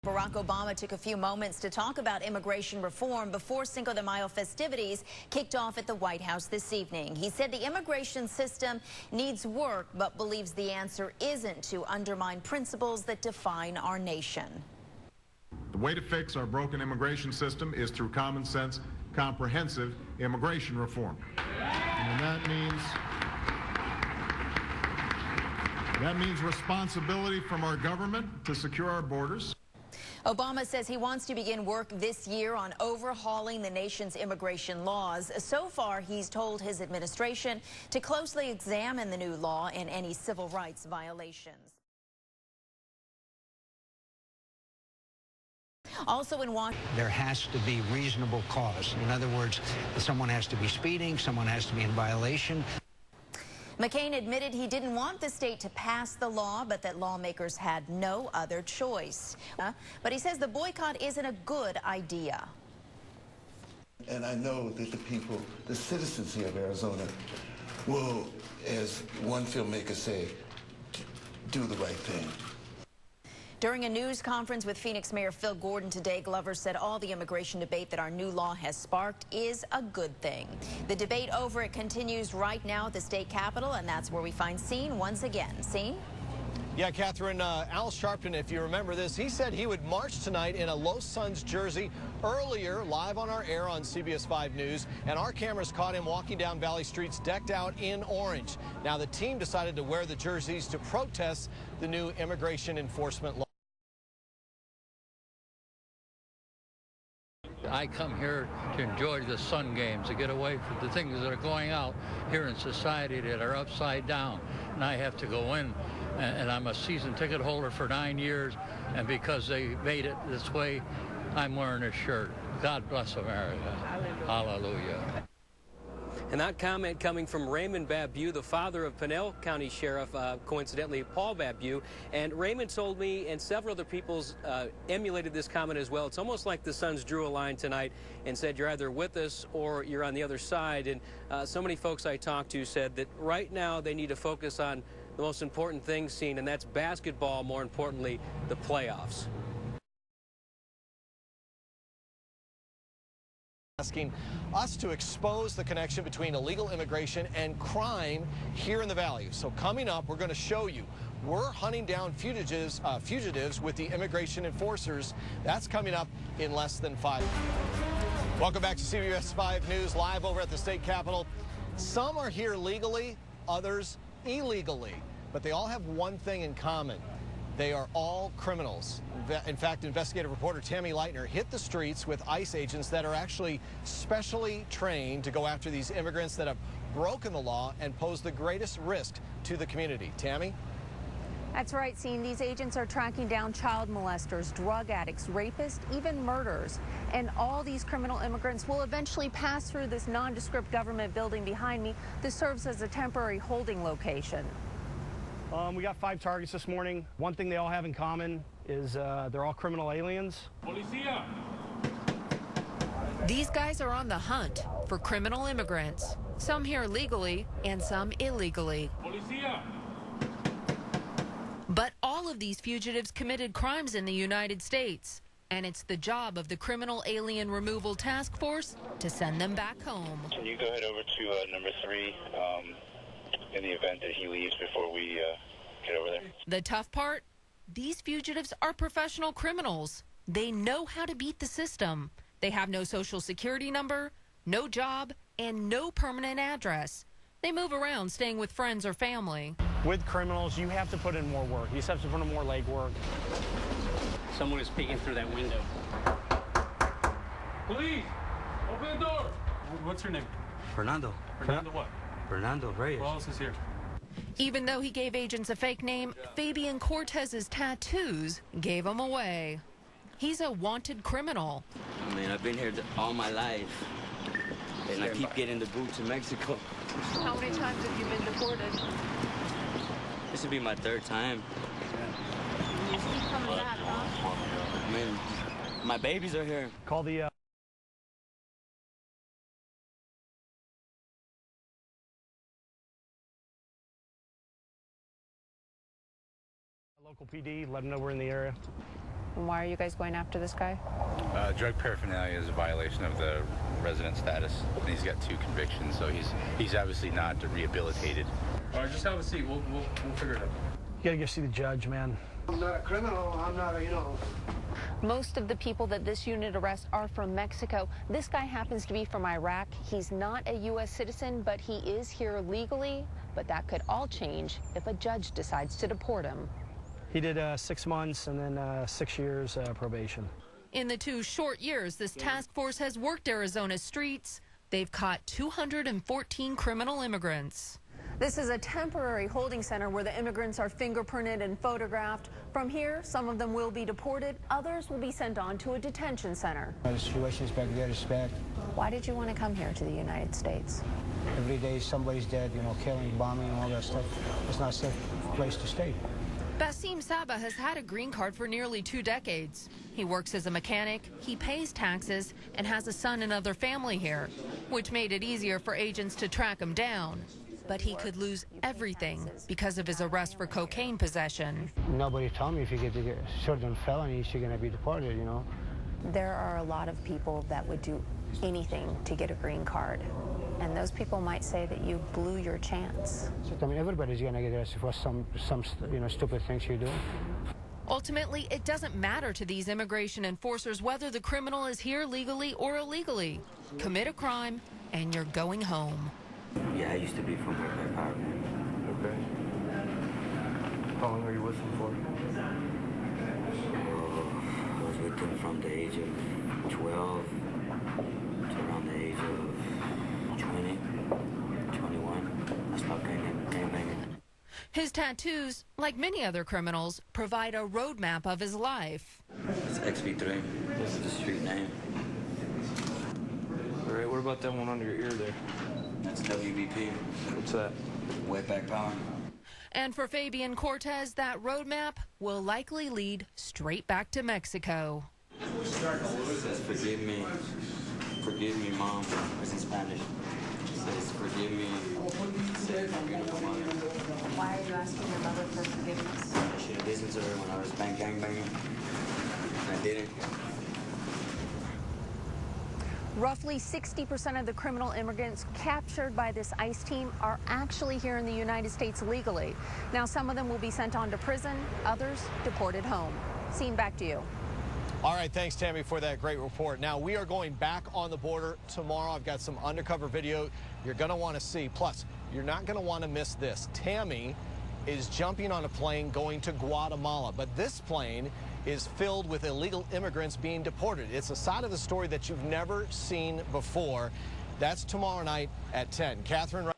Barack Obama took a few moments to talk about immigration reform before Cinco de Mayo festivities kicked off at the White House this evening. He said the immigration system needs work, but believes the answer isn't to undermine principles that define our nation. The way to fix our broken immigration system is through common sense, comprehensive immigration reform. And that means responsibility from our government to secure our borders. Obama says he wants to begin work this year on overhauling the nation's immigration laws. So far, he's told his administration to closely examine the new law and any civil rights violations. Also in Washington, there has to be reasonable cause. In other words, someone has to be speeding, someone has to be in violation. McCain admitted he didn't want the state to pass the law, but that lawmakers had no other choice. But he says the boycott isn't a good idea. And I know that the people, the citizens here of Arizona, will, as one filmmaker said, do the right thing. During a news conference with Phoenix Mayor Phil Gordon today, Glover said all the immigration debate that our new law has sparked is a good thing. The debate over it continues right now at the state capitol, and that's where we find Sen once again. Sen? Yeah, Catherine, Al Sharpton, if you remember this, he said he would march tonight in a Los Suns jersey earlier, live on our air on CBS 5 News, and our cameras caught him walking down Valley Streets decked out in orange. Now, the team decided to wear the jerseys to protest the new immigration enforcement law. I come here to enjoy the Sun games, to get away from the things that are going out here in society that are upside down. And I have to go in, and I'm a season ticket holder for 9 years, and because they made it this way, I'm wearing a shirt. God bless America. Hallelujah. And that comment coming from Raymond Babu, the father of Pinell County Sheriff, coincidentally, Paul Babu. And Raymond told me, and several other people emulated this comment as well. It's almost like the Suns drew a line tonight and said, you're either with us or you're on the other side. And so many folks I talked to said that right now they need to focus on the most important thing seen, and that's basketball, more importantly, the playoffs. Asking us to expose the connection between illegal immigration and crime here in the Valley. So coming up, we're going to show you. We're hunting down fugitives with the immigration enforcers. That's coming up in less than 5 minutes. Welcome back to CBS 5 News, live over at the state capitol. Some are here legally, others illegally, but they all have one thing in common. They are all criminals. In fact, investigative reporter Tammy Leitner hit the streets with ICE agents that are actually specially trained to go after these immigrants that have broken the law and pose the greatest risk to the community. Tammy? That's right, Sen. These agents are tracking down child molesters, drug addicts, rapists, even murderers. And all these criminal immigrants will eventually pass through this nondescript government building behind me. This serves as a temporary holding location. We got 5 targets this morning. One thing they all have in common is they're all criminal aliens. Policia. These guys are on the hunt for criminal immigrants, some here legally and some illegally. Policia. But all of these fugitives committed crimes in the United States, and it's the job of the Criminal Alien Removal Task Force to send them back home. Can you go ahead over to number 3 in the event that he leaves before we get over there? The tough part? These fugitives are professional criminals. They know how to beat the system. They have no social security number, no job, and no permanent address. They move around staying with friends or family. With criminals, you have to put in more work. You just have to put in more legwork. Someone is peeking through that window. Police! Open the door! What's your name? Fernando. Fernando what? Fernando Reyes. Who else is here? Even though he gave agents a fake name, Fabian Cortez's tattoos gave him away. He's a wanted criminal. I mean, I've been here all my life, and I keep getting the boot to Mexico. How many times have you been deported? This will be my 3rd time. You keep coming back, huh? I mean, my babies are here. Call the local PD, let them know we're in the area. And why are you guys going after this guy? Drug paraphernalia is a violation of the resident status, and he's got 2 convictions, so he's obviously not rehabilitated. All right, just have a seat. We'll figure it out. You gotta go see the judge, man. I'm not a criminal. I'm not a, Most of the people that this unit arrests are from Mexico. This guy happens to be from Iraq. He's not a U.S. citizen, but he is here legally. But that could all change if a judge decides to deport him. He did 6 months and then 6 years probation. In the 2 short years this task force has worked Arizona's streets, they've caught 214 criminal immigrants. This is a temporary holding center where the immigrants are fingerprinted and photographed. From here, some of them will be deported. Others will be sent on to a detention center. The situation is back there is bad. Why did you want to come here to the United States? Every day somebody's dead, killing, bombing, all that stuff. It's not a safe place to stay. Basim Saba has had a green card for nearly 2 decades. He works as a mechanic, he pays taxes, and has a son and other family here, which made it easier for agents to track him down. But he could lose everything because of his arrest for cocaine possession. Nobody told me if you get certain felonies, you're going to be deported, There are a lot of people that would do anything to get a green card. And those people might say that you blew your chance. I mean, everybody's going to get arrested for some stupid things you do. Ultimately, it doesn't matter to these immigration enforcers whether the criminal is here legally or illegally. Commit a crime, and you're going home. Yeah, I used to be from Whiteback Power. Okay. How long are you with him for? I was with him from the age of 12 to around the age of 20, 21. I stopped gangbanging. His tattoos, like many other criminals, provide a roadmap of his life. It's XV3. This is the street name. All right, what about that one under your ear there? That's WBP. What's that? Whiteback Power. And for Fabian Cortez, that roadmap will likely lead straight back to Mexico. It says, forgive me, Mom. It's in Spanish. It says, forgive me. Why are you asking your mother for forgiveness? I should have listened to her when I was gangbanging. I didn't. Roughly 60% of the criminal immigrants captured by this ICE team are actually here in the United States legally. Now, some of them will be sent on to prison, others deported home. Scene, back to you. All right, thanks, Tammy, for that great report. Now, we are going back on the border tomorrow. I've got some undercover video you're going to want to see. Plus, you're not going to want to miss this. Tammy is jumping on a plane going to Guatemala, but this plane is filled with illegal immigrants being deported. It's a side of the story that you've never seen before. That's tomorrow night at 10. Catherine.